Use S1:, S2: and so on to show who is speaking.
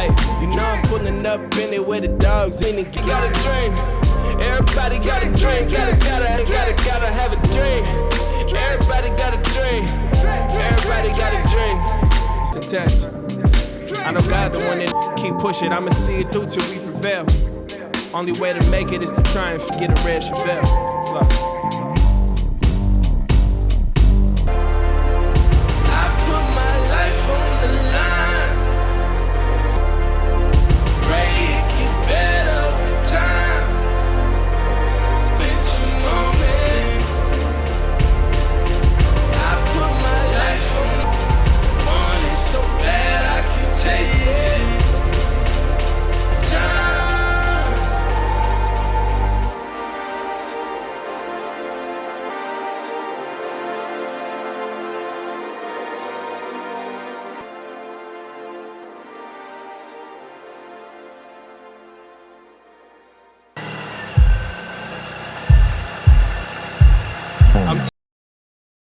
S1: Hey, you know I'm pulling up in it with the dogs in it. You got a dream. Everybody got a dream. Gotta have a dream. Everybody got a dream. Everybody got a dream. It's the test. I know God the one that keep pushing. I'ma see it through till we prevail. Only way to make it is to try and forget a red Chevelle. Flux.